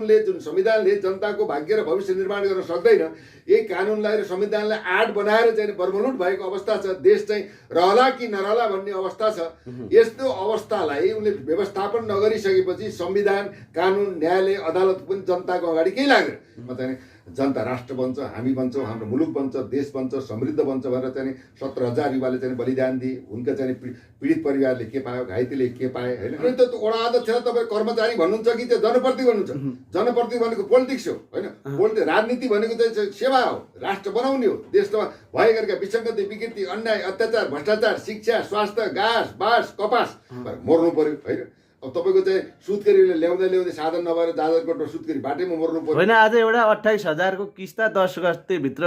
कानुनले जुन संविधानले जनताको भाग्य र भविष्य निर्माण गर्न सक्दैन, यही कानुनलाई र संविधानलाई आड बनाएर चाहिँ बर्मलुट भएको अवस्था छ। देश चाहिँ रहला कि नरहला भन्ने अवस्था छ। यस्तो अवस्थालाई उनले व्यवस्थापन नगरिसकेपछि संविधान, कानुन, न्यायालय, अदालत पनि जनताको अगाडि केही लाग्दैन। चाहिँ जनता राष्ट्र बन्छ, हामी बन्छौँ, हाम्रो मुलुक बन्छ, देश बन्छ, समृद्ध बन्छ भनेर चाहिँ 17,000 युवाले चाहिँ बलिदान दिए। उनका चाहिँ पीडित परिवारले के पायो, घाइतेले के पाए, होइन? अनि त वडा अध्यक्षलाई तपाईँ कर्मचारी भन्नुहुन्छ कि त्यो जनप्रतिनिधि भन्नुहुन्छ? जनप्रतिनिधि भनेको पोलिटिक्स हो, होइन? राजनीति भनेको चाहिँ सेवा हो, राष्ट्र बनाउने हो। देशमा भएका विसङ्गति, विकृति, अन्याय, अत्याचार, भ्रष्टाचार, शिक्षा, स्वास्थ्य, घाँस, बाँस, कपास मर्नु पर्यो, होइन? अब तपाईँको चाहिँ सुत्केरीले ल्याउँदै साधन नभएर जाजरकोटमा सुत्केरी बाटैमा मर्नु पर्यो। होइन, आज एउटा 28,000 को किस्ता 10 गतेभित्र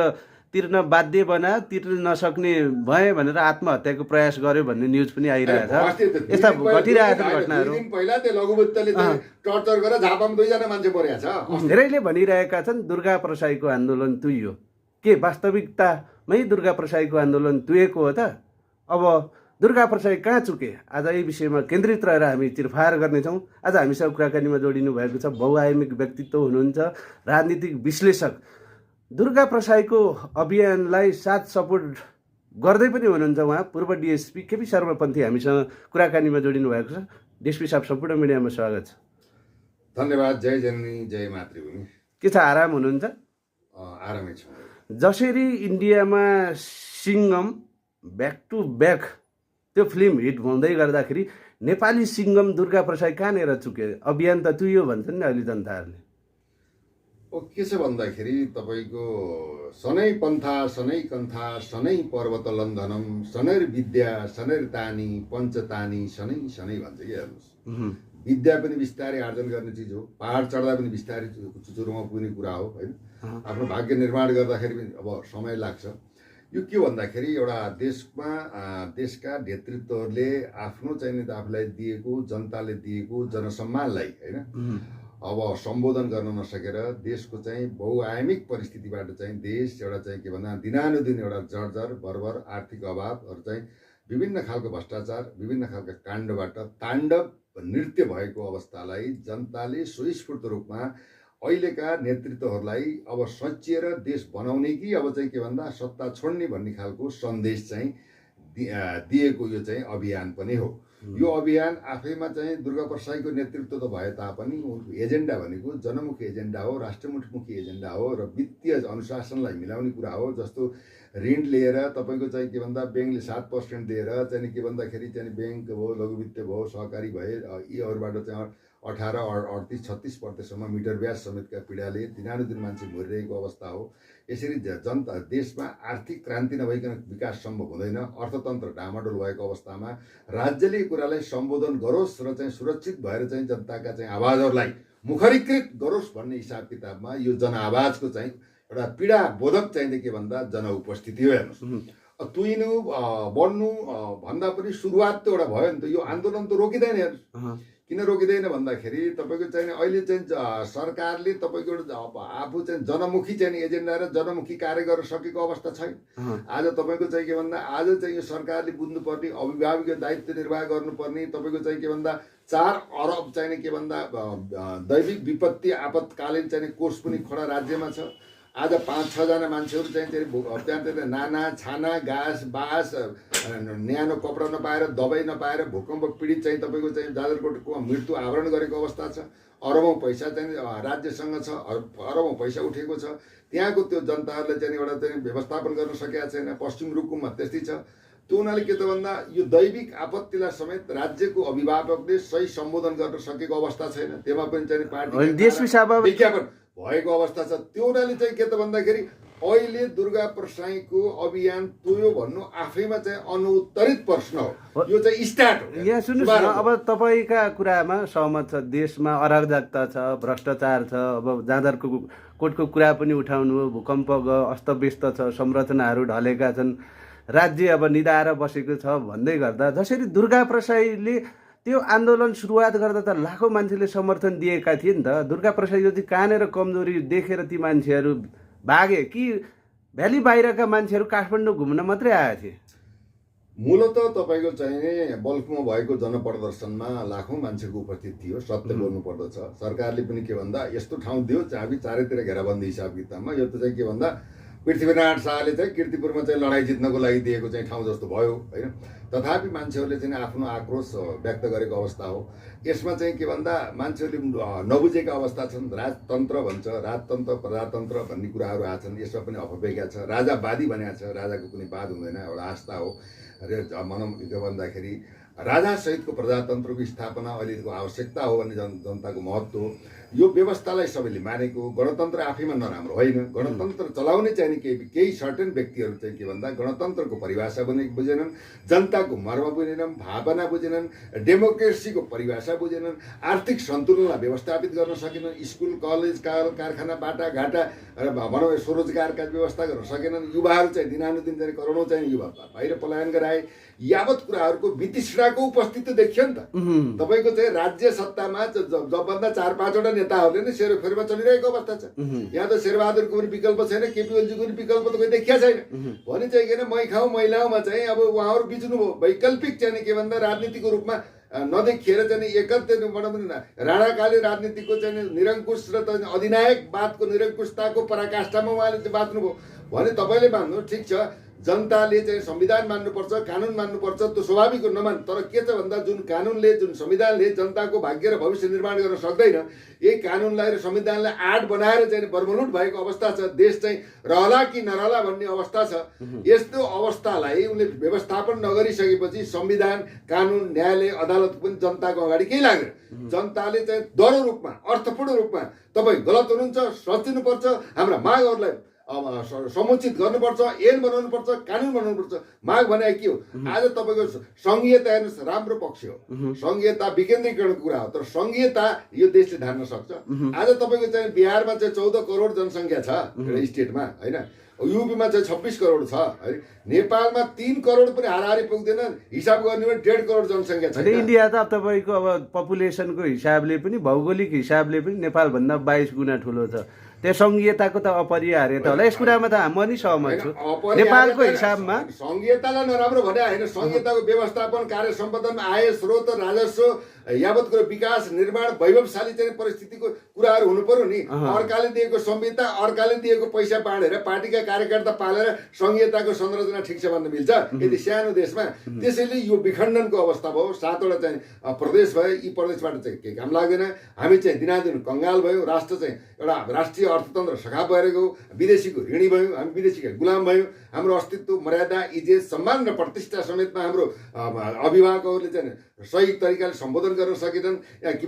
तिर्न बाध्य बनायो, तिर्न नसक्ने भए भनेर आत्महत्याको प्रयास गर्यो भन्ने न्युज पनि आइरहेछ। यस्ता घटिरहेका छन् घटनाहरू। पहिला त्यो लघुवित्तले टर्चर गरेर झापामा 2 जना मान्छे मरेको छ। धेरैले भनिरहेका छन् दुर्गा प्रसाईको आन्दोलन तुइयो। के वास्तविकतामै दुर्गा प्रसाईको आन्दोलन तुएको हो त? अब दुर्गा प्रसाई कहाँ चुके? आज यही विषयमा केन्द्रित रहेर हामी चिरफार गर्नेछौँ। आज हामीसँग कुराकानीमा जोडिनु भएको छ बहुआयामिक व्यक्तित्व हुनुहुन्छ, राजनीतिक विश्लेषक, दुर्गा प्रसाईको अभियानलाई साथ सपोर्ट गर्दै पनि हुनुहुन्छ उहाँ पूर्व डिएसपी केपी शर्मापन्थी हामीसँग कुराकानीमा जोडिनु भएको छ। डिएसपी साहब, सम्पूर्ण मिडियामा स्वागत छ। धन्यवाद। जय जननी, जय मातृभूमि। के छ, आराम हुनुहुन्छ? आरामै छु। जसरी इन्डियामा सिङ्गम ब्याक टु ब्याक त्यो फिल्म हिट हुँदै गर्दाखेरि नेपाली सिङ्गम दुर्गा प्रसाई कहाँनिर चुके? अभियान त तुइयो भन्छन् नि अहिले जनताहरूले। के छ भन्दाखेरि तपाईँको सनै पन्था सनै कन्था सनै पर्वत लन्घनम सनैर विद्या सनैर तानी पञ्चतानी सनै सनै भन्छ कि। हेर्नुहोस्, विद्या पनि बिस्तारै आर्जन गर्ने चिज हो, पहाड चढ्दा पनि बिस्तारै चुचुरोमा पुग्ने कुरा हो, होइन? आफ्नो भाग्य निर्माण गर्दाखेरि पनि अब समय लाग्छ। यो के भन्दाखेरि एउटा देशका नेतृत्वहरूले आफ्नो चाहिँ आफूलाई दिएको, जनताले दिएको जनसम्मानलाई, होइन, अब सम्बोधन गर्न नसकेर देशको चाहिँ बहुआयामिक परिस्थितिबाट चाहिँ देश एउटा चाहिँ के भन्दा दिनानुदिन एउटा जर्जर बर्बर आर्थिक अभावहरू चाहिँ विभिन्न खालको भ्रष्टाचार, विभिन्न खालका काण्डबाट ताण्डव नृत्य भएको अवस्थालाई जनताले स्वस्फूर्त रूपमा अहिलेका नेतृत्वहरूलाई अब सचिएर देश बनाउने कि अब चाहिँ के भन्दा सत्ता छोड्ने भन्ने खालको सन्देश चाहिँ दिएको यो चाहिँ अभियान पनि हो। यो अभियान आफैमा चाहिँ दुर्गा प्रसाईको नेतृत्व त भए तापनि उनको एजेन्डा भनेको जनमुखी एजेन्डा हो, राष्ट्रमुखी एजेन्डा हो र वित्तीय अनुशासनलाई मिलाउने कुरा हो। जस्तो ऋण लिएर तपाईँको चाहिँ के भन्दा ब्याङ्कले 7% दिएर चाहिँ के भन्दाखेरि चाहिँ ब्याङ्क भयो, लघुवित्त भयो, सहकारी भए यीहरूबाट चाहिँ 18, 38, 36% मिटर ब्याज समेतका पीडाले दिनानुदिन मान्छे मरिरहेको अवस्था हो। यसरी जनता देशमा आर्थिक क्रान्ति नभइकन विकास सम्भव हुँदैन। अर्थतन्त्र डामाडोल भएको अवस्थामा राज्यले कुरालाई सम्बोधन गरोस् र चाहिँ सुरक्षित भएर चाहिँ जनताका चाहिँ आवाजहरूलाई मुखरीकृत गरोस् भन्ने हिसाब किताबमा यो जनआवाजको चाहिँ एउटा पीडा बोधक चाहिँदै के भन्दा जनउपस्थिति हो। हेर्नुहोस्, तुइनु बढ्नु भन्दा पनि सुरुवात त एउटा भयो नि त। यो आन्दोलन त रोकिँदैन। हेर्नुहोस्, किन रोकिँदैन भन्दाखेरि तपाईँको चाहिँ अहिले चाहिँ सरकारले तपाईँको आफू चाहिँ जनमुखी चाहिँ एजेन्डा र जनमुखी कार्य गर्न सकेको अवस्था छैन। आज तपाईँको चाहिँ के भन्दा आज चाहिँ यो सरकारले बुझ्नुपर्ने अभिभावकीय दायित्व निर्वाह गर्नुपर्ने तपाईँको चाहिँ के भन्दा 4 अरब चाहिँ के भन्दा दैविक विपत्ति आपतकालीन चाहिँ कोष पनि खडा राज्यमा छ। आज 5-6 जना मान्छेहरू चाहिँ त्यहाँ नाना छाना घाँस बाँस न्यानो कपडा नपाएर दबाई नपाएर भूकम्प पीडित चाहिँ तपाईँको चाहिँ जाजरकोटको मृत्यु आवरण गरेको अवस्था छ। अरबौँ पैसा चाहिँ राज्यसँग छ, अरबौँ पैसा उठेको छ। त्यहाँको त्यो जनताहरूले चाहिँ एउटा चाहिँ व्यवस्थापन गर्न सकेका छैन। पश्चिम रुकुममा त्यस्तै छ। त्यो हुनाले के त भन्दा यो दैविक आपत्तिलाई समेत राज्यको अभिभावकले सही सम्बोधन गर्न सकेको अवस्था छैन। त्यसमा पनि चाहिँ पार्टी विज्ञापन भएको अवस्था छ। त्यो हुनाले चाहिँ के त भन्दाखेरि अहिले दुर्गा प्रसाईको अभियान तुयो भन्नु आफैमा चाहिँ अनुत्तरित प्रश्न हो। यो चाहिँ स्टार्ट हो। यहाँ सुन्नुहोस् न, अब तपाईँका कुरामा सहमत छ। देशमा अराजकता छ, भ्रष्टाचार छ। अब जाँदरको कोटको कुरा पनि उठाउनु हो। भूकम्प अस्तव्यस्त छ, संरचनाहरू ढलेका छन्, राज्य अब निदाएर बसेको छ भन्दै गर्दा जसरी दुर्गा प्रसाईले त्यो आन्दोलन सुरुवात गर्दा त लाखौँ मान्छेले समर्थन दिएका थिए नि त। दुर्गा प्रसाई जति कहाँनिर कमजोरी देखेर ती मान्छेहरू भागे कि भ्याली बाहिरका मान्छेहरू काठमाडौँ घुम्न मात्रै आएका थिए? मूलत तपाईँको चाहिँ बल्कमा भएको जनप्रदर्शनमा लाखौँ मान्छेको उपस्थिति थियो। सत्य बोल्नु पर्दछ। सरकारले पनि के भन्दा यस्तो ठाउँ दियो चाबी चारैतिर घेराबन्दी हिसाब किताबमा। यो त चाहिँ के भन्दा पृथ्वीनारायण शाहले चाहिँ कीर्तिपुरमा चाहिँ लडाइँ जित्नको लागि दिएको चाहिँ ठाउँ जस्तो भयो होइन। तथापि मान्छेहरूले चाहिँ आफ्नो आक्रोश व्यक्त गरेको अवस्था हो। यसमा चाहिँ के भन्दा मान्छेहरूले नबुझेका अवस्था छन्। राजतन्त्र भन्छ, राजतन्त्र प्रजातन्त्र भन्ने कुराहरू आछन्। यसमा पनि अपव्याख्या छ। राजावादी भनेको छ, राजाको कुनै वाद हुँदैन, एउटा आस्था हो। र भनौँ के भन्दाखेरि राजासहितको प्रजातन्त्रको स्थापना अहिलेको आवश्यकता हो भन्ने जनताको महत्त्व हो। यो व्यवस्थालाई सबैले मानेको। गणतन्त्र आफैमा नराम्रो होइन। गणतन्त्र चलाउने चाहिँ केही सर्टेन व्यक्तिहरू चाहिँ के भन्दा गणतन्त्रको परिभाषा बुझेनन्, जनताको मर्म बुझेनन्, भावना बुझेनन्, डेमोक्रेसीको परिभाषा बुझेनन्, आर्थिक सन्तुलनलाई व्यवस्थापित गर्न सकेनन्, स्कुल कलेज कारखाना बाटाघाटा र भनौँ स्वरोजगारका व्यवस्था गर्न सकेनन्। युवाहरू चाहिँ दिनानुदिन चाहिँ करोडौँ चाहिँ युवा बाहिर पलायन गराए। यावत कुराहरूको वितृष्णाको उपस्थिति देखियो नि त। तपाईँको चाहिँ राज्य सत्तामा जबभन्दा 4-5वटा नेताहरूले नै सेरोफेरोमा चलिरहेको अवस्था छ। यहाँ त शेरबहादुरको पनि विकल्प छैन, केपी ओलीजीको पनि विकल्प त कोही देखिया छैन। भने चाहिँ किन मै खाउँ मैलाउमा चाहिँ अब उहाँहरू बिच्नुभयो। वैकल्पिक चाहिँ के भन्दा राजनीतिको रूपमा नदेखिएर चाहिँ एकत्र भनौँ न राणाकालीन राजनीतिको चाहिँ निरङ्कुश र अधिनायकवादको निरङ्कुशताको पराकाष्ठामा उहाँले चाहिँ बाँच्नुभयो। भने तपाईँले मान्नु ठिक छ, जनताले चाहिँ संविधान मान्नुपर्छ, कानुन मान्नुपर्छ, त्यो स्वाभाविक हो, नमान। तर के छ भन्दा जुन कानुनले जुन संविधानले जनताको भाग्य र भविष्य निर्माण गर्न सक्दैन, यही कानुनलाई र संविधानलाई आड बनाएर चाहिँ बर्मलुट भएको अवस्था छ। देश चाहिँ रहला कि नरहला भन्ने अवस्था छ। यस्तो अवस्थालाई उनले व्यवस्थापन नगरिसकेपछि संविधान, कानुन, न्यायालय, अदालत पनि जनताको अगाडि केही लाग्दैन। जनताले चाहिँ दह्रो रूपमा, अर्थपूर्ण रूपमा तपाईँ गलत हुनुहुन्छ, सचिनुपर्छ, हाम्रा मागहरूलाई समुचित गर्नुपर्छ, ऐन बनाउनुपर्छ, कानुन बनाउनुपर्छ। माग भने के हो? आज तपाईँको सङ्घीयता हेर्नुहोस्, राम्रो पक्ष हो। सङ्घीयता विकेन्द्रीकरणको कुरा हो, तर सङ्घीयता यो देशले धान्न सक्छ। आज तपाईँको चाहिँ बिहारमा चाहिँ 14 करोड जनसङ्ख्या छ स्टेटमा होइन। युपीमा चाहिँ 26 करोड छ है। नेपालमा 3 करोड पनि हाराहारी पुग्दैन। हिसाब गर्ने भने 1.5 करोड जनसङ्ख्या छ। इन्डिया त तपाईँको अब पपुलेसनको हिसाबले पनि भौगोलिक हिसाबले पनि नेपालभन्दा 22 गुणा ठुलो छ। त्यो सङ्घीयताको त अपरिहार्यता होला। यस कुरामा त म नि सहमत छु। नेपालको हिसाबमा सङ्घीयतालाई नराम्रो भने होइन, सङ्घीयताको व्यवस्थापन, कार्य सम्पादन, आय स्रोत, राजस्व, यावत कुरो विकास, निर्माण, वैभवशाली चाहिँ परिस्थितिको कुराहरू हुनु पर्यो नि। अर्काले दिएको संहिता, अर्काले दिएको पैसा बाँडेर पार्टीका कार्यकर्ता पालेर सङ्घीयताको संरचना ठिक छ भन्न मिल्छ यदि सानो देशमा? त्यसैले यो विखण्डनको अवस्था भयो। 7वटा चाहिँ प्रदेश भयो। यी प्रदेशबाट चाहिँ केही काम लाग्दैन। हामी चाहिँ दिनादिन कङ्गाल भयो। राष्ट्र चाहिँ एउटा राष्ट्रिय अर्थतन्त्र सखाप भएर गयो। विदेशीको ऋणी भयो। हामी विदेशीका गुलाम भयो। हाम्रो अस्तित्व, मर्यादा, इज्जत, सम्मान र प्रतिष्ठा समेतमा हाम्रो अभिभावकहरूले चाहिँ सही तरिकाले सम्बोधन गर्न सकेनन्।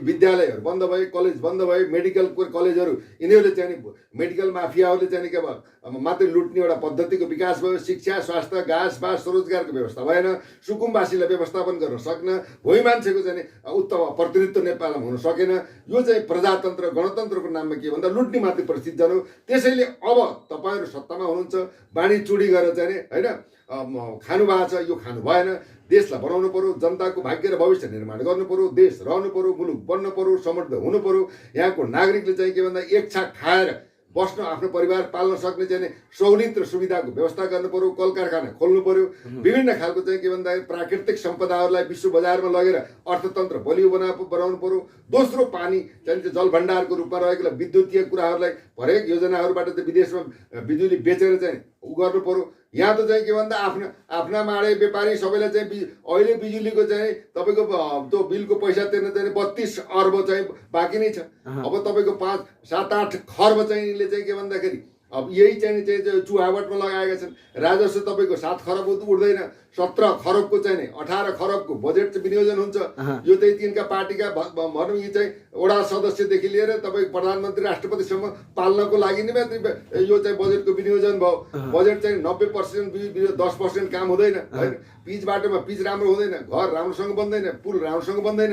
विद्यालयहरू बन्द भए, कलेज बन्द भए, मेडिकल कलेजहरू यिनीहरूले चाहिँ मेडिकल माफियाहरूले चाहिँ के भयो मात्रै लुट्ने एउटा पद्धतिको विकास भयो। शिक्षा, स्वास्थ्य, घाँस बास, रोजगारको व्यवस्था भएन। सुकुम्बासीलाई व्यवस्थापन गर्न सक्न, भोइ मान्छेको चाहिँ उत्तम प्रतिनिधित्व नेपालमा हुन सकेन। यो चाहिँ प्रजातन्त्र गणतन्त्रको नाममा के भन्दा लुट्ने मात्रै परिस्थिति जानु। त्यसैले अब तपाईँहरू सत्तामा हुनुहुन्छ, बाँडी चुडी गरेर चाहिँ होइन खानु भएको छ, यो खानु भएन। देशलाई बनाउनु पर्यो, जनताको भाग्य र भविष्य निर्माण गर्नु पर्यो, देश रहनु पर्यो, मुलुक बन्न पर्यो, समृद्ध हुनु पर्यो। यहाँको नागरिकले चाहिँ के भन्दा एक छाक खाएर बस्न, आफ्नो परिवार पाल्न सक्ने चाहिँ सहुलियत र सुविधाको व्यवस्था गर्नु पर्यो। कल कारखाना खोल्नु पर्यो। विभिन्न खालको चाहिँ के भन्दा प्राकृतिक सम्पदाहरूलाई विश्व बजारमा लगेर अर्थतन्त्र बलियो बनाउनु पर्यो। दोस्रो पानी चाहिँ जल भण्डारको रूपमा रहेको विद्युतीय कुराहरूलाई हरेक योजनाहरूबाट चाहिँ विदेशमा बिजुली बेचेर चाहिँ गर्नु पर्यो। यहाँ त चाहिँ के भन्दा आफ्ना माडे व्यापारी सबैलाई चाहिँ अहिले बिजुलीको चाहिँ तपाईँको त्यो बिलको पैसा तिर्न चाहिँ 32 अर्ब चाहिँ बाँकी नै छ। अब तपाईँको 5-7-8 खर्ब चाहिँ यिनले चाहिँ के भन्दाखेरि अब यही चाहिँ चुहावटमा लगाएका छन्। राजस्व तपाईँको 7 खरब उठ्दैन, 17 खरबको चाहिँ 18 खरबको बजेट चाहिँ विनियोजन हुन्छ। यो चाहिँ तिनका पार्टीका भनौँ यी चाहिँ वडा सदस्यदेखि लिएर तपाईँको प्रधानमन्त्री राष्ट्रपतिसम्म पाल्नको लागि नै मात्रै यो चाहिँ बजेटको विनियोजन भयो। बजेट चाहिँ 90% 10% काम हुँदैन होइन। पिच बाटोमा पिच राम्रो हुँदैन, घर राम्रोसँग बन्दैन, पुल राम्रोसँग बन्दैन।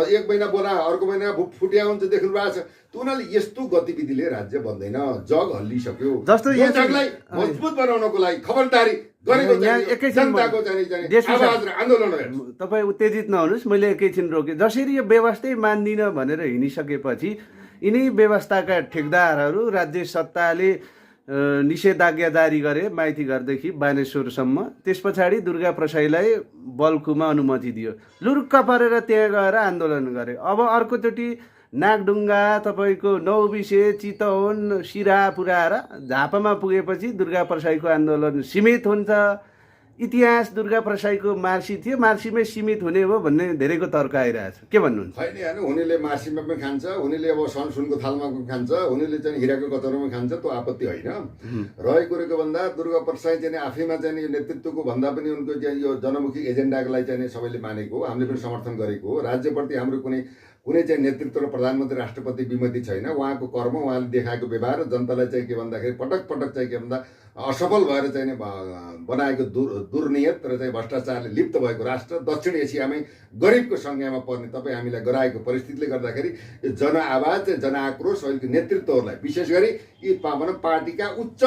एक महिना बोला अर्को महिना फुटिया हुन्छ, देख्नु भएको छ। त्यो हुनाले यस्तो गतिविधिले राज्य बन्दैन, जग हल्लिसक्यो। जस्तो यो जगलाई मजबुत बनाउनको लागि खबरदारी गरेको जनताको आवाज र आन्दोलन। तपाईँ उत्तेजित नहुनुहोस्, मैले एकैछिन रोकेँ। जसरी यो व्यवस्थै मान्दिनँ भनेर हिँडिसकेपछि यिनै व्यवस्थाका ठेकदारहरू, राज्य सत्ताले निषेधाज्ञा जारी गरे माइती घरदेखि बानेश्वरसम्म। त्यस पछाडि दुर्गा प्रसाईलाई बल्खुमा अनुमति दियो। लुरुक्क परेर त्यहाँ गएर आन्दोलन गरे। अब अर्कोचोटि नागढुङ्गा तपाईँको नौबिसे चितवन सिरा पुऱ्याएर झापामा पुगेपछि दुर्गा प्रसाईको आन्दोलन सीमित हुन्छ। इतिहास दुर्गा प्रसाईको मार्सी थियो, मार्सीमै सीमित हुने हो भन्ने धेरैको तर्क आइरहेछ। के भन्नुहुन्छ? होइन होइन, हुनेले मार्सीमा पनि खान्छ, हुनेले अब सुनको थालमा पनि खान्छ, हुनेले चाहिँ हिराको कतरमा खान्छ, त्यो आपत्ति होइन। रहेको कुरोको भन्दा दुर्गा प्रसाई चाहिँ आफैमा चाहिँ नेतृत्वको भन्दा पनि उनको चाहिँ यो जनमुखी एजेन्डाको लागि चाहिँ सबैले मानेको हो, हामीले पनि समर्थन गरेको हो। राज्यप्रति हाम्रो कुनै चाहिँ नेतृत्व र प्रधानमन्त्री राष्ट्रपति विमति छैन। उहाँको कर्म, उहाँले देखाएको व्यवहार जनतालाई चाहिँ के भन्दाखेरि पटक पटक चाहिँ के भन्दा असफल भएर चाहिँ बनाएको दुर्नियत र चाहिँ भ्रष्टाचारले लिप्त भएको राष्ट्र दक्षिण एसियामै गरिबको संज्ञामा पर्ने तपाईँ हामीलाई गराएको परिस्थितिले गर्दाखेरि यो जनआवाज, जनआक्रोश अहिलेको नेतृत्वहरूलाई, विशेष गरी यी पार्टीका उच्च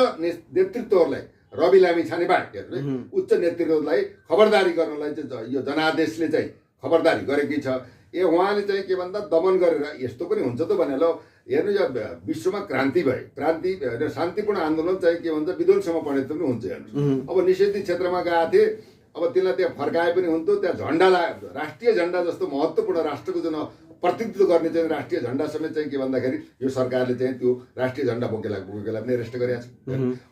नेतृत्वहरूलाई, रवि लामी छाने बाहेक उच्च नेतृत्वलाई खबरदारी गर्नलाई चाहिँ यो जनादेशले चाहिँ खबरदारी गरेकै छ। उहाँले चाहिँ के भन्दा दमन गरेर यस्तो पनि हुन्छ त भनेर हेर्नु, यो विश्वमा क्रान्ति भयो, शान्तिपूर्ण आन्दोलन चाहिँ के भन्छ विध्वंसमा परिणत पनि हुन्छ। हेर्नु, अब निषेधित क्षेत्रमा गएको थिए, अब त्यसलाई त्यहाँ फर्काए पनि हुन्थ्यो। त्यहाँ झन्डा राष्ट्रिय झन्डा जस्तो महत्त्वपूर्ण राष्ट्रको जुन प्रतिनिधित्व गर्ने चाहिँ राष्ट्रिय झन्डा समेत चाहिँ के भन्दाखेरि यो सरकारले चाहिँ त्यो राष्ट्रिय झन्डा बोकेला पनि एरेस्ट गरेको छ।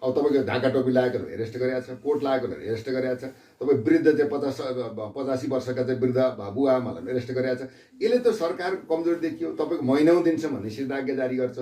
अब तपाईँको ढाका टोपी लगाएकोहरू एरेस्ट गरेको छ, कोट लगाएकोहरू एरेस्ट गरेको छ। तपाईँ वृद्ध चाहिँ 85 वर्षका चाहिँ वृद्ध बुवा आमालाई पनि एरेस्ट गरेको छ। यसले त सरकारको कमजोरी देखियो। तपाईँको महिनौँ दिनसम्म निषेधाज्ञा जारी गर्छ।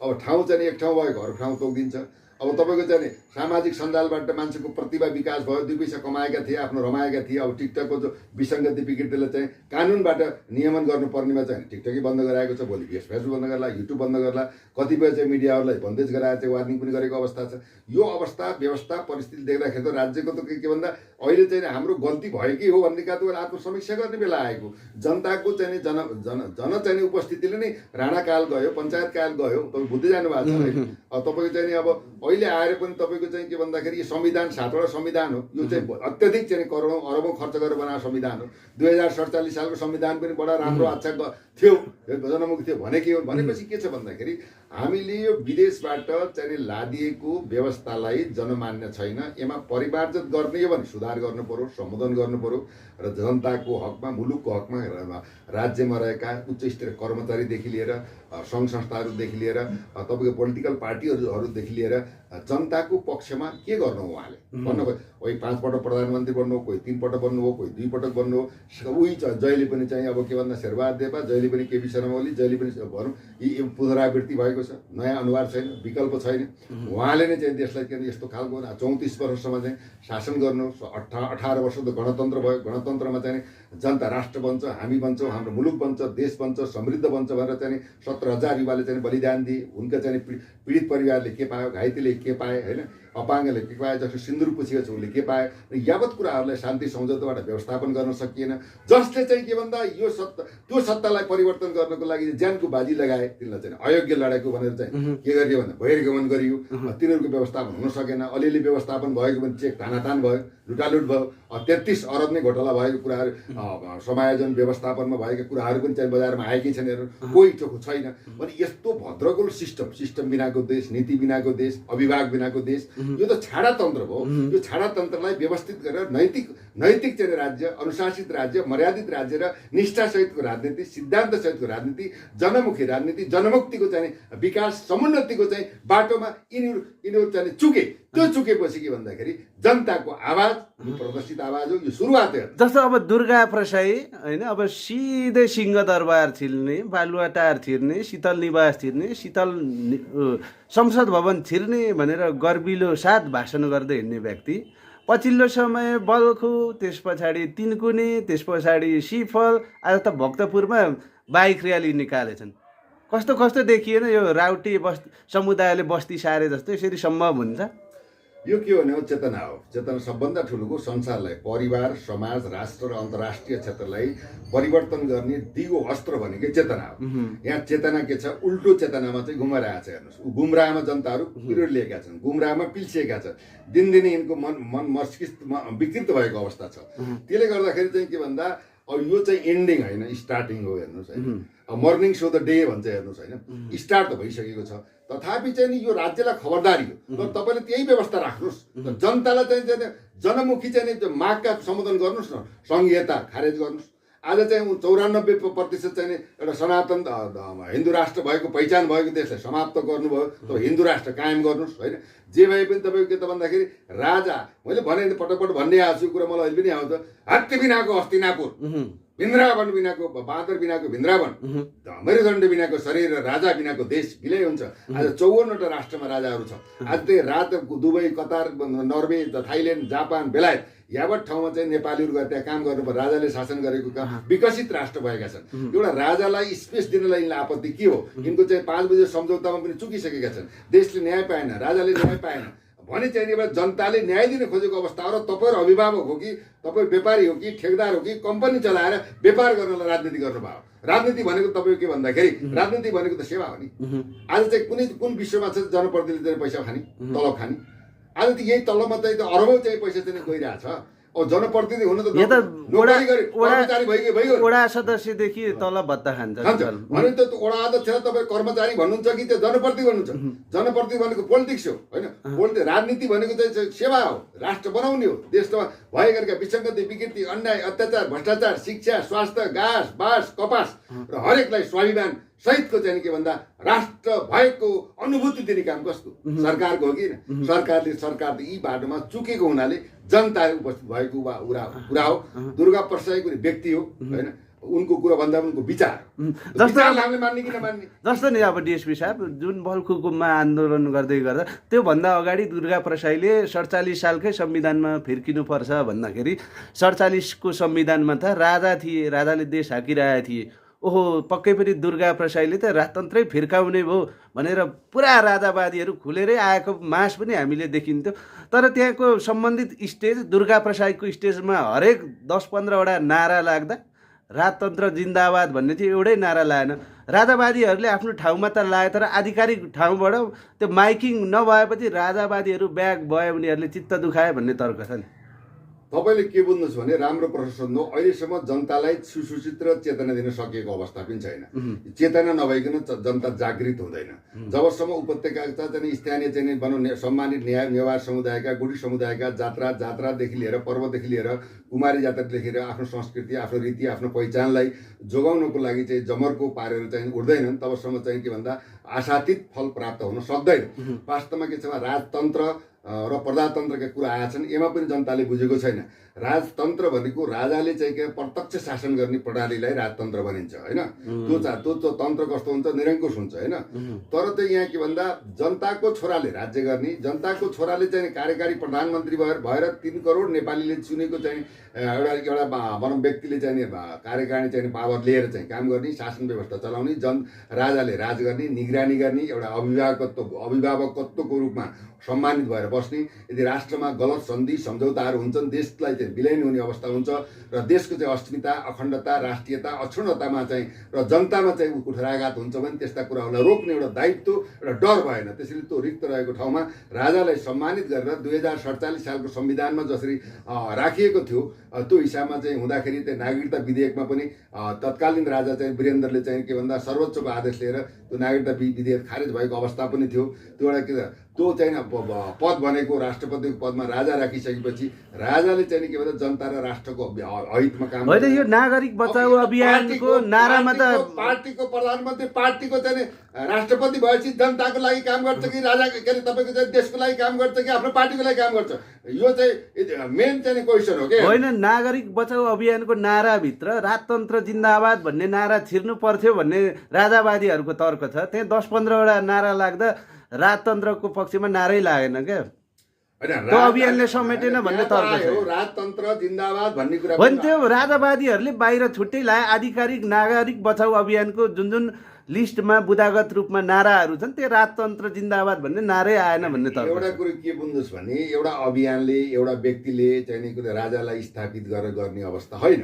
अब ठाउँ चाहिँ एक ठाउँ भएको अरू ठाउँ तोकिदिन्छ। अब तपाईँको चाहिँ सामाजिक सञ्जालबाट मान्छेको प्रतिभा विकास भयो, 2 पैसा कमाएका थिए, आफ्नो रमाएका थिए। अब टिकटकको जो विसङ्गति विकृतिलाई चाहिँ कानुनबाट नियमन गर्नुपर्नेमा चाहिँ टिकटकै बन्द गराएको छ, भोलि फेसबुक बन्द गर्ला, युट्युब बन्द गर्ला, कतिपय चाहिँ मिडियाहरूलाई बन्देज गराएर चाहिँ वार्निङ पनि गरेको अवस्था छ। यो अवस्था व्यवस्था परिस्थिति देख्दाखेरि त राज्यको त के भन्दा अहिले चाहिँ हाम्रो गल्ती भएकै हो भन्ने कुरा त आत्मसमीक्षा गर्ने बेला आएको। जनताको चाहिँ जन चाहिँ उपस्थितिले नै राणाकाल गयो, पञ्चायतकाल गयो, तपाईँ बुझ्दै जानु भएको छ। अब तपाईँको चाहिँ अब अहिले आएर पनि तपाईँको चाहिँ के भन्दाखेरि यो संविधान 7वटा संविधान हो। यो चाहिँ अत्यधिक चाहिँ करोडौँ अरबौँ खर्च गरेर बनाएको संविधान हो। 2047 सालको संविधान पनि बडा राम्रो अच्छा थियो, जनमुख थियो भनेकै हो। भनेपछि के छ भन्दाखेरि हामीले यो विदेशबाट चाहिँ लादिएको व्यवस्थालाई जनमान्य छैन। यसमा परिमार्जित गर्ने हो भने सुधार गर्नु पर्यो, सम्बोधन गर्नु पर्यो र जनताको हकमा, मुलुकको हकमा राज्यमा रहेका उच्च स्तरीय कर्मचारीदेखि लिएर सङ्घ संस्थाहरूदेखि लिएर तपाईँको पोलिटिकल पार्टीहरूदेखि लिएर जनताको पक्षमा के गर्नु हो उहाँले भन्नुभयो। कोही 5 पटक प्रधानमन्त्री बन्नु हो, कोही 3 पटक बन्नु हो, कोही 2 पटक बन्नु हो। उही जहिले पनि चाहिँ अब के भन्दा शेरबहादुर देउवा, जहिले पनि केपी शर्मा ओली, जहिले पनि भनौँ यी पुनरावृत्ति भएको छ। नयाँ अनुहार छैन, विकल्प छैन। उहाँले नै चाहिँ देशलाई के यस्तो खालको 34 वर्षसम्म चाहिँ शासन गर्नु, 18 वर्ष त गणतन्त्र भयो। गणतन्त्रमा चाहिँ जनता राष्ट्र बन्छ, हामी बन्छौँ, हाम्रो मुलुक बन्छ, देश बन्छ, समृद्ध बन्छ भनेर चाहिँ 17,000 युवाले चाहिँ बलिदान दिए। उनका चाहिँ पीडित परिवारले के पायो, घाइतेले के पाए, होइन, अपाङ्गले के पाए, जसले सिन्दुर पुछेको छ उसले के पाए। यावत कुराहरूलाई शान्ति सम्झौताबाट व्यवस्थापन गर्न सकिएन। जसले चाहिँ के भन्दा यो त्यो सत्तालाई परिवर्तन गर्नको लागि ज्यानको बाजी लगाए, तिनीलाई चाहिँ अयोग्य लडाइको भनेर चाहिँ के गरियो भन्दा बहिर्गमन गरियो। तिनीहरूको व्यवस्थापन हुन सकेन। अलिअलि व्यवस्थापन भएको पनि चेक तानातान भयो, लुटालुट भयो। 33 अरब नै घोटाला भएको कुराहरू, समायोजन व्यवस्थापनमा भएका कुराहरू पनि चाहिँ बजारमा आएकै छैन। कोही चोखो छैन भने यस्तो भद्रगोल सिस्टम बिनाको देश, नीति बिनाको देश, अभिभावक बिनाको देश, यो त छाडातन्त्र भयो। यो छाडातन्त्रलाई व्यवस्थित गरेर नैतिक चाहिँ राज्य, अनुशासित राज्य, मर्यादित राज्य र निष्ठासहितको राजनीति, सिद्धान्तसहितको राजनीति, जनमुखी राजनीति, जनमुक्तिको चाहिँ विकास, समुन्नतिको चाहिँ बाटोमा यिनीहरू चाहिँ चुके। त्यो चुकेपछि के भन्दाखेरि जनताको आवाज, यो प्रदर्शित आवाज हो, यो सुरुवात हो। जस्तो अब दुर्गा प्रसाई होइन, अब सिधै सिंहदरबार छिर्ने, बालुवाटार छिर्ने, शीतल निवास छिर्ने, शीतल संसद भवन छिर्ने भनेर गर्विलो साथ भाषण गर्दै हिँड्ने व्यक्ति पछिल्लो समय बल्खु, त्यस पछाडि तिनकुने, त्यस पछाडि सिफल, आज त भक्तपुरमा बाइक र्याली निकालेछन्। कस्तो देखिएन यो राउटे समुदायले बस्ती सारे जस्तो यसरी सम्भव हुन्छ? यो के भने चेतना हो। चेतना सबभन्दा ठुलो संसारलाई, परिवार, समाज, राष्ट्र र अन्तर्राष्ट्रिय क्षेत्रलाई परिवर्तन गर्ने दिगो अस्त्र भनेकै चेतना हो। यहाँ चेतना के छ, उल्टो चेतनामा चाहिँ घुमाइरहेको छ। हेर्नुहोस्, गुमराहमा जनताहरू पिरियड लिएका छन्, गुमराहमा पिल्सिएका छन्। दिनदिनै यिनको मन मस्तिष्क विकृत भएको अवस्था छ। त्यसले गर्दाखेरि चाहिँ के भन्दा अब यो चाहिँ एन्डिङ होइन, स्टार्टिङ हो। हेर्नुहोस् है, मर्निङ सो द डे भन्छ हेर्नुहोस् होइन, स्टार्ट त भइसकेको छ। तथापि चाहिँ नि यो राज्यलाई खबरदारी हो, तर तपाईँले त्यही व्यवस्था राख्नुहोस्। जनतालाई चाहिँ जनमुखी चाहिँ नि मागका सम्बोधन गर्नुहोस् न, सङ्घीयता खारेज गर्नुहोस्। आज चाहिँ 94% चाहिँ नि एउटा सनातन हिन्दू राष्ट्र भएको पहिचान भएको देशलाई समाप्त गर्नुभयो, त हिन्दू राष्ट्र कायम गर्नुहोस् होइन। जे भए पनि तपाईँको के त भन्दाखेरि राजा, मैले भने पटक भन्ने आएको छु कुरा, मलाई अहिले पनि आउँछ, हत्ती बिनाको हस्तिनापुर, वृन्दावन बिनाको बाँदर बिनाको वृन्दावन, मेरुदण्ड बिनाको शरीर र राजा बिनाको देश विलय हुन्छ। आज 54वटा राष्ट्रमा राजाहरू छ। आज त्यही रात Dubai, Qatar, Norway, Thailand, Japan, बेलायत यावत ठाउँमा चाहिँ नेपालीहरू गएर त्यहाँ काम गर्नु, राजाले शासन गरेको काम विकसित राष्ट्र भएका छन्। एउटा राजालाई स्पेस दिनलाई यिनलाई आपत्ति के हो? यिनको चाहिँ 5 बजे सम्झौतामा पनि चुकिसकेका छन्। देशले न्याय पाएन, राजाले न्याय पाएन भने चाहिँ नि जनताले न्याय दिन खोजेको अवस्था हो। र तपाईँ अभिभावक हो कि तपाईँ व्यापारी हो कि ठेकदार हो कि कम्पनी चलाएर व्यापार गर्नलाई राजनीति गर्नुभयो। राजनीति भनेको तपाईँको के भन्दाखेरि राजनीति भनेको त सेवा हो नि। आज चाहिँ कुन विश्वमा चाहिँ जनप्रतिनिधिले पैसा खाने, तलब खाने? आज त यही तलबमा चाहिँ अरबौँ चाहिँ पैसा चाहिँ गइरहेछ। अब जनप्रतिनिधि हुन त वडा सदस्यदेखि तलब भत्ता खान्छ भने त वडा अध्यक्ष तपाईँ कर्मचारी भन्नुहुन्छ कि त्यो जनप्रतिनिधि भन्नुहुन्छ? जनप्रतिनिधि भनेको पोलिटिक्स हो होइन। राजनीति भनेको चाहिँ सेवा हो, राष्ट्र बनाउने हो। देशमा भएका विसङ्गति, विकृति, अन्याय, अत्याचार, भ्रष्टाचार, शिक्षा, स्वास्थ्य, घाँस बाँस कपास र हरेकलाई स्वाभिमान सहितको चाहिँ के भन्दा राष्ट्र भएको अनुभूति दिने काम कसको? सरकारको हो कि? सरकारले यी बाटोमा चुकेको हुनाले जनता उपस्थित भएको कुरा हो। दुर्गा प्रसाई कुनै व्यक्ति हो होइन, उनको कुरा भन्दा उनको विचार हामीले मान्ने कि नमान्ने। जस्तो नि अब डिएसपी साहब जुन बल्खुकुममा आन्दोलन गर्दै गर्दा त्योभन्दा अगाडि दुर्गा प्रसाईले 47 सालकै संविधानमा फिर्किनुपर्छ भन्दाखेरि 47को संविधानमा त राजा थिए, राजाले देश हाकिरहेका थिए। ओहो पक्कै पनि दुर्गा प्रसाईले त राजतन्त्रै फिर्काउने भयो भनेर पुरा राजावादीहरू खुलेरै आएको मास पनि हामीले देखिन्थ्यो। तर त्यहाँको सम्बन्धित स्टेज दुर्गा प्रसाईको स्टेजमा हरेक 10-15वटा नारा लाग्दा राजतन्त्र जिन्दाबाद भन्ने चाहिँ एउटै नारा लाएन। राजावादीहरूले आफ्नो ठाउँमा त लाए, तर आधिकारिक ठाउँबाट त्यो माइकिङ नभएपछि राजावादीहरू ब्याक भयो, उनीहरूले चित्त दुखाए भन्ने तर्क छ नि। तपाईँले के बुझ्नुहोस् भने राम्रो प्रशासन हो। अहिलेसम्म जनतालाई सुसूचित र चेतना दिन सकिएको अवस्था पनि छैन। चेतना नभइकन जनता जागृत हुँदैन। जबसम्म उपत्यकाका चाहिँ स्थानीय चाहिँ भनौँ सम्मानित नेवार समुदायका, गुडी समुदायका जात्रादेखि लिएर पर्वदेखि लिएर कुमारी जात्रादेखि लिएर आफ्नो संस्कृति, आफ्नो रीति, आफ्नो पहिचानलाई जोगाउनको लागि चाहिँ जमर्को पारेर चाहिँ उठ्दैनन्, तबसम्म चाहिँ के भन्दा आशातीत फल प्राप्त हुन सक्दैन। वास्तवमा के छ, राजतन्त्र र प्रजातन्त्रका कुरा आएछन्, एमा पनि जनताले बुझेको छैन। राजतन्त्र भनेको राजाले चाहिँ के प्रत्यक्ष शासन गर्ने प्रणालीलाई राजतन्त्र भनिन्छ होइन। त्यो तन्त्र कस्तो हुन्छ, निरङ्कुश हुन्छ होइन। तर चाहिँ यहाँ के भन्दा जनताको छोराले राज्य गर्ने, जनताको छोराले चाहिँ कार्यकारी प्रधानमन्त्री भएर 3 करोड नेपालीले चुनेको चाहिँ एउटा भनौँ व्यक्तिले चाहिँ कार्यकारिणी चाहिँ पावर लिएर चाहिँ काम गर्ने, शासन व्यवस्था चलाउने, राजाले राज गर्ने, निगरानी गर्ने, एउटा अभिभावकत्वको रूपमा सम्मानित भएर बस्ने। यदि राष्ट्रमा गलत सन्धि सम्झौताहरू हुन्छन्, देशलाई चाहिँ विलयन हुने अवस्था हुन्छ र देशको चाहिँ अस्मिता, अखण्डता, राष्ट्रियता, अक्षुण्णतामा चाहिँ र जनतामा चाहिँ कुठाराघात हुन्छ भने त्यस्ता कुराहरूलाई रोक्ने एउटा दायित्व, एउटा डर भएन। त्यसैले त्यो रिक्त रहेको ठाउँमा राजालाई सम्मानित गरेर 2047 सालको संविधानमा जसरी राखिएको थियो त्यो हिसाबमा चाहिँ हुँदाखेरि त्यो नागरिकता विधेयकमा पनि तत्कालीन राजा चाहिँ वीरेन्द्रले चाहिँ के भन्दा सर्वोच्चको आदेश लिएर त्यो नागरिकता विधेयक खारेज भएको अवस्था पनि थियो। त्यो एउटा के त्यो चाहिँ पद भनेको राष्ट्रपतिको पदमा राजा राखिसकेपछि राजाले चाहिँ के भन्दा जनता र राष्ट्रको हितमा काम होइन। यो नागरिक बचाउ अभियानको नारामा त पार्टीको प्रधानमन्त्री पार्टीको चाहिँ राष्ट्रपति भएपछि जनताको लागि काम गर्छ कि राजा के अरे तपाईँको चाहिँ देशको लागि काम गर्छ कि आफ्नो पार्टीको लागि काम गर्छ, यो चाहिँ मेन चाहिँ क्वेसन हो कि होइन। नागरिक बचाउ अभियानको नाराभित्र राजतन्त्र जिन्दाबाद भन्ने नारा छिर्नु पर्थ्यो भन्ने राजावादीहरूको तर्क छ। त्यहाँ 10-15वटा नारा लाग्दा राजतन्त्रको पक्षमा नारै लागेन क्या, त्यो अभियानले समेटेन भन्ने तर्क छ। राजतन्त्र जिन्दाबाद भन्ने कुरा होइन, त्यो राजावादीहरूले बाहिर छुट्टै लाए। आधिकारिक नागरिक बचाउ अभियानको जुन लिस्टमा बुदागत रूपमा नाराहरू छन्, त्यो राजतन्त्र जिन्दाबाद भन्ने नारै आएन भन्ने तर्क एउटा छ। कुरो के बुझ्नुहोस् भने एउटा अभियानले एउटा व्यक्तिले चाहिँ नि कुनै राजालाई स्थापित गरेर गर्ने अवस्था होइन।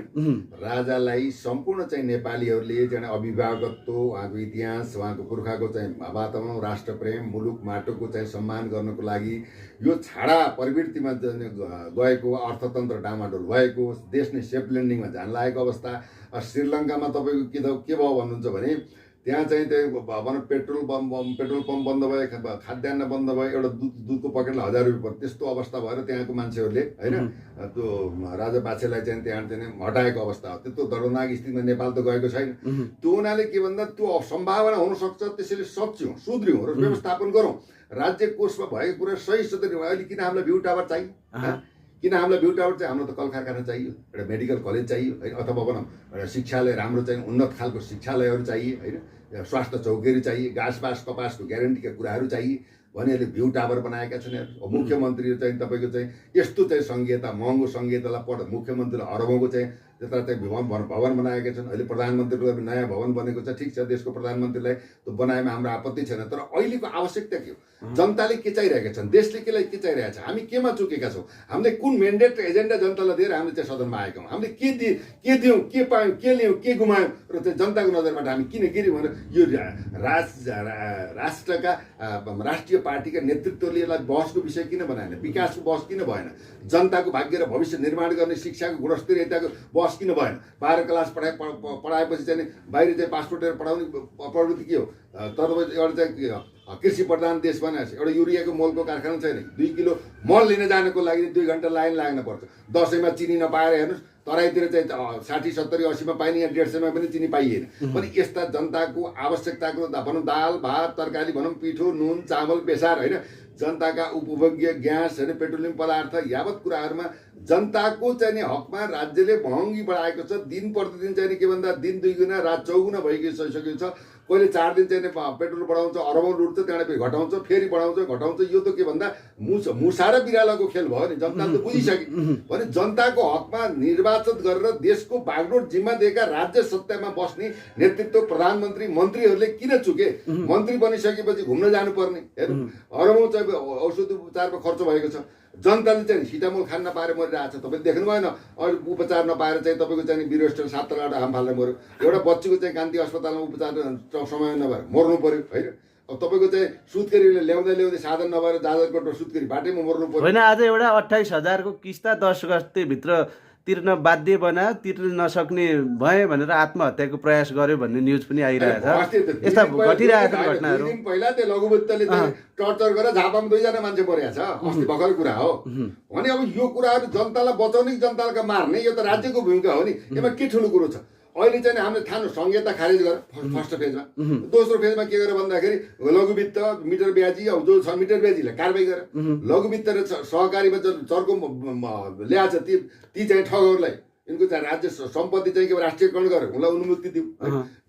राजालाई सम्पूर्ण चाहिँ नेपालीहरूले चाहिँ अभिभावकत्व, उहाँको इतिहास, उहाँको पुर्खाको चाहिँ वातावरण, राष्ट्रप्रेम, मुलुक माटोको चाहिँ सम्मान गर्नको लागि यो छाडा प्रवृत्तिमा गएको, अर्थतन्त्र डामाडोल भएको, देश नै सेफ ल्यान्डिङमा जान लागेको अवस्था। श्रीलङ्कामा तपाईँको के भयो भन्नुहुन्छ भने त्यहाँ चाहिँ त्यो भनौँ पेट्रोल पम्प बन्द भयो, खाद्यान्न बन्द भयो, एउटा दुधको पकेटलाई 1000 रुपियाँ पर्यो, त्यस्तो अवस्था भएर त्यहाँको मान्छेहरूले होइन त्यो राजा बाछेलाई चाहिँ त्यहाँ चाहिँ हटाएको अवस्था हो। त्यस्तो दर्दनाक स्थितिमा नेपाल त गएको छैन। त्यो हुनाले के भन्दा त्यो सम्भावना हुनसक्छ, त्यसैले सच्याउँ, सुध्रियौँ र व्यवस्थापन गरौँ। राज्य कोषमा भएको कुरा सही सुधार्नु। अहिले किन हामीलाई भ्यू टावर चाहियो? किन हामीलाई भ्यू टावर चाहिँ? हामीलाई त कल कारखाना चाहियो, एउटा मेडिकल कलेज चाहियो होइन, अथवा भनौँ एउटा शिक्षालय, राम्रो चाहिँ उन्नत खालको शिक्षालयहरू चाहिए होइन, स्वास्थ्य चौकीहरू चाहिए, घाँसबास कपासको ग्यारेन्टीका कुराहरू चाहिए भने अहिले भ्यू टावर बनाएका छन्। मुख्यमन्त्री चाहिँ तपाईँको चाहिँ यस्तो चाहिँ सङ्घीयता, महँगो सङ्घीयतालाई मुख्यमन्त्रीले अरबौँको चाहिँ त्यता चाहिँ भवन बनाएका छन्। अहिले प्रधानमन्त्रीको नयाँ भवन बनेको छ, ठिक छ, देशको प्रधानमन्त्रीलाई त्यो बनाएमा हाम्रो आपत्ति छैन। तर अहिलेको आवश्यकता के हो? जनताले के चाहिरहेका छन्, देशले केलाई के चाहिरहेको छ, हामी केमा चुकेका छौँ, हामीले कुन मेन्डेट एजेन्डा जनतालाई दिएर हामीले चाहिँ सदनमा आएका हौँ, हामीले के दियौँ, के पायौँ, के लियौँ, के गुमायौँ र चाहिँ जनताको नजरबाट हामी किन गिर्यौँ भनेर यो राष्ट्रका राष्ट्रिय पार्टीका नेतृत्वले यसलाई बहसको विषय किन बनाएन? विकासको बहस किन भएन? जनताको भाग्य र भविष्य निर्माण गर्ने शिक्षाको गुणस्तरीयताको बहस किन भएन? 12 क्लास पढाएपछि चाहिँ बाहिर चाहिँ पासपोर्ट लिएर पढाउने प्रवृत्ति के हो? तर एउटा चाहिँ कृषि प्रधान देश बनाएको छ, एउटा युरियाको मोलको कारखाना छैन, 2 किलो मल लिन जानको लागि 2 घन्टा लाइन लाग्न पर्छ। दसैँमा चिनी नपाएर हेर्नुहोस्, तराईतिर चाहिँ 60, 70, 80मा पाइने, यहाँ 150मा पनि चिनी पाइएन। पनि यस्ता जनताको आवश्यकताको भनौँ दाल भात तरकारी, भनौँ पिठो नुन चामल बेसार होइन, जनताका उपभोग्य ग्यास होइन, पेट्रोलियम पदार्थ यावत कुराहरूमा जनताको चाहिँ नि हकमा राज्यले महँगी बढाएको छ। दिन प्रतिदिन चाहिँ के भन्दा दिन 2 गुणा रात 4 गुणा भइसकेको छ। कहिले 4 दिन चाहिँ पेट्रोल बढाउँछ, अरबौँ लुट्छ, त्यहाँबाट घटाउँछ, फेरि बढाउँछ, घटाउँछ। यो त के भन्दा मुसा र बिरालोको खेल भयो नि। जनताले त बुझिसके भने जनताको हकमा निर्वाचित गरेर देशको बागडोर जिम्मा दिएका राज्य सत्तामा बस्ने नेतृत्व प्रधानमन्त्री मन्त्रीहरूले किन चुके? मन्त्री बनिसकेपछि घुम्न जानुपर्ने, हेर्नु अरबौँ चाहिँ औषध उपचारमा खर्च भएको छ। जनताले चाहिँ सिटामोल खान नपाएर मरिरहेको छ। तपाईँले देख्नु भएन? उपचार नपाएर चाहिँ तपाईँको चाहिँ वीरस्टल 7 तलाबाट हाम फालेर मऱ्यो। एउटा बच्चीको चाहिँ कान्ति अस्पतालमा उपचार समय नभएर मर्नु पर्यो होइन। अब तपाईँको चाहिँ सुत्केरीले ल्याउँदै साधन नभएर जाजरकोटमा सुत्केरी बाटैमा मर्नु पर्यो होइन। आज एउटा 28,000 को किस्ता 10 गतेभित्र तिर्न बाध्य बनायो, तिर्न नसक्ने भए भनेर आत्महत्याको प्रयास गर्यो भन्ने न्युज पनि आइरहेछ। यस्ता घटिरहेका छन् घटनाहरू। पहिला त्यो लघुवित्तले टर्चर गरेर झापामा 2 जना मान्छे मरेको छ, अस्ति भर्खर कुरा हो भने। अब यो कुराहरू जनतालाई बचाउने, जनतालाई मार्ने, यो त राज्यको भूमिका हो नि। यसमा के ठुलो कुरो छ? अहिले चाहिँ हामीले थाहा संहिता खारेज गर फर्स्ट फेजमा। दोस्रो फेजमा के गरेर भन्दाखेरि लघुवित्त मिटर ब्याजी, अब जो छ मिटर ब्याजीलाई कारबाही गरेर लघुवित्त र सहकारीमा जुन चर्को ल्याएछ ती चाहिँ ठगहरूलाई यिनको चाहिँ राज्य सम्पत्ति चाहिँ के राष्ट्रियकरण गरेर उनलाई अनुमति दिउँ।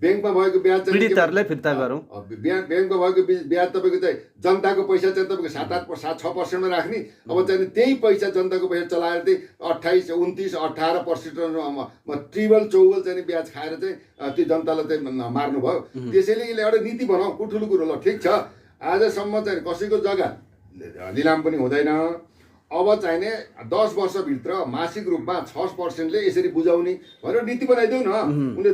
ब्याङ्कमा भएको ब्याज पीडितहरूलाई फिर्ता गरौँ। ब्याङ्कमा भएको ब्याज तपाईँको चाहिँ जनताको पैसा चाहिँ तपाईँको 7-8-6% राख्ने। अब चाहिँ त्यही पैसा जनताको पैसा चलाएर चाहिँ 28, 29, 18% ट्रिबल चौबल चाहिँ ब्याज खाएर चाहिँ त्यो जनतालाई चाहिँ मार्नुभयो। त्यसैले यसले एउटा नीति बनाऊ। ठुलो कुरो ल ठिक छ, आजसम्म चाहिँ कसैको जग्गा लिलाम पनि हुँदैन। अब चाहिने 10 वर्षभित्र मासिक रूपमा 6%ले यसरी बुझाउने भनेर नीति बनाइदेऊ न। उनले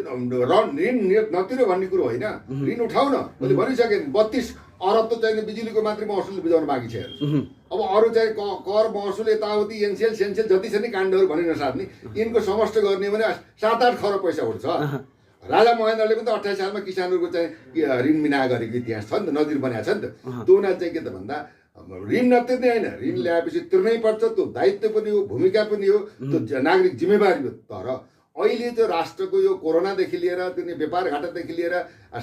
ऋण नतिरो भन्ने कुरो होइन, ऋण उठाउ न। मैले भनिसकेँ 32 अरब त चाहिँ बिजुलीको मात्रै महसुलले बुझाउनु बाँकी छ। अब अरू चाहिँ कर महसुल यताउति एनसेल सेन्सेल जति छ नि काण्डहरू भनि नसार्ने, यिनको समष्टि गर्ने भने 7-8 खरब पैसा उठ्छ। राजा महेन्द्रले पनि त 28 सालमा किसानहरूको चाहिँ ऋण मिना गरेको इतिहास छ नि त, नजिर बनाएको छ नि त। त्यो उनीहरू चाहिँ के त भन्दा ऋण नतिर्ने होइन, ऋण ल्याएपछि तिर्नै पर्छ। त्यो दायित्व पनि हो, भूमिका पनि हो, त्यो नागरिक जिम्मेवारी हो। तर अहिले त्यो राष्ट्रको यो कोरोनादेखि लिएर त्यो व्यापार घाटादेखि लिएर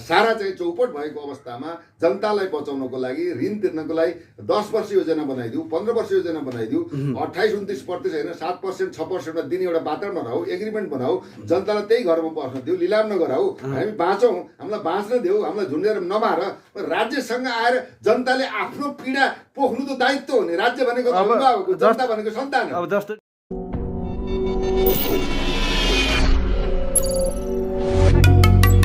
सारा चाहिँ चौपट भएको अवस्थामा जनतालाई बचाउनको लागि ऋण तिर्नको लागि 10 वर्ष योजना बनाइदिऊ, 15 वर्ष योजना बनाइदिऊ। 28-29% होइन 7%, 6% दिने एउटा वातावरण बनाऊ, एग्रिमेन्ट बनाऊ, जनतालाई त्यही घरमा बस्न दिऊ, लिलाम नगराऊ, हामी बाँचौँ, हामीलाई बाँच्न देऊ, हामीलाई झुन्डेर नमार। राज्यसँग आएर जनताले आफ्नो पीडा पोख्नु त दायित्व हो नि। राज्य भनेको जनता भनेको सन्तान हो। अब जस्तो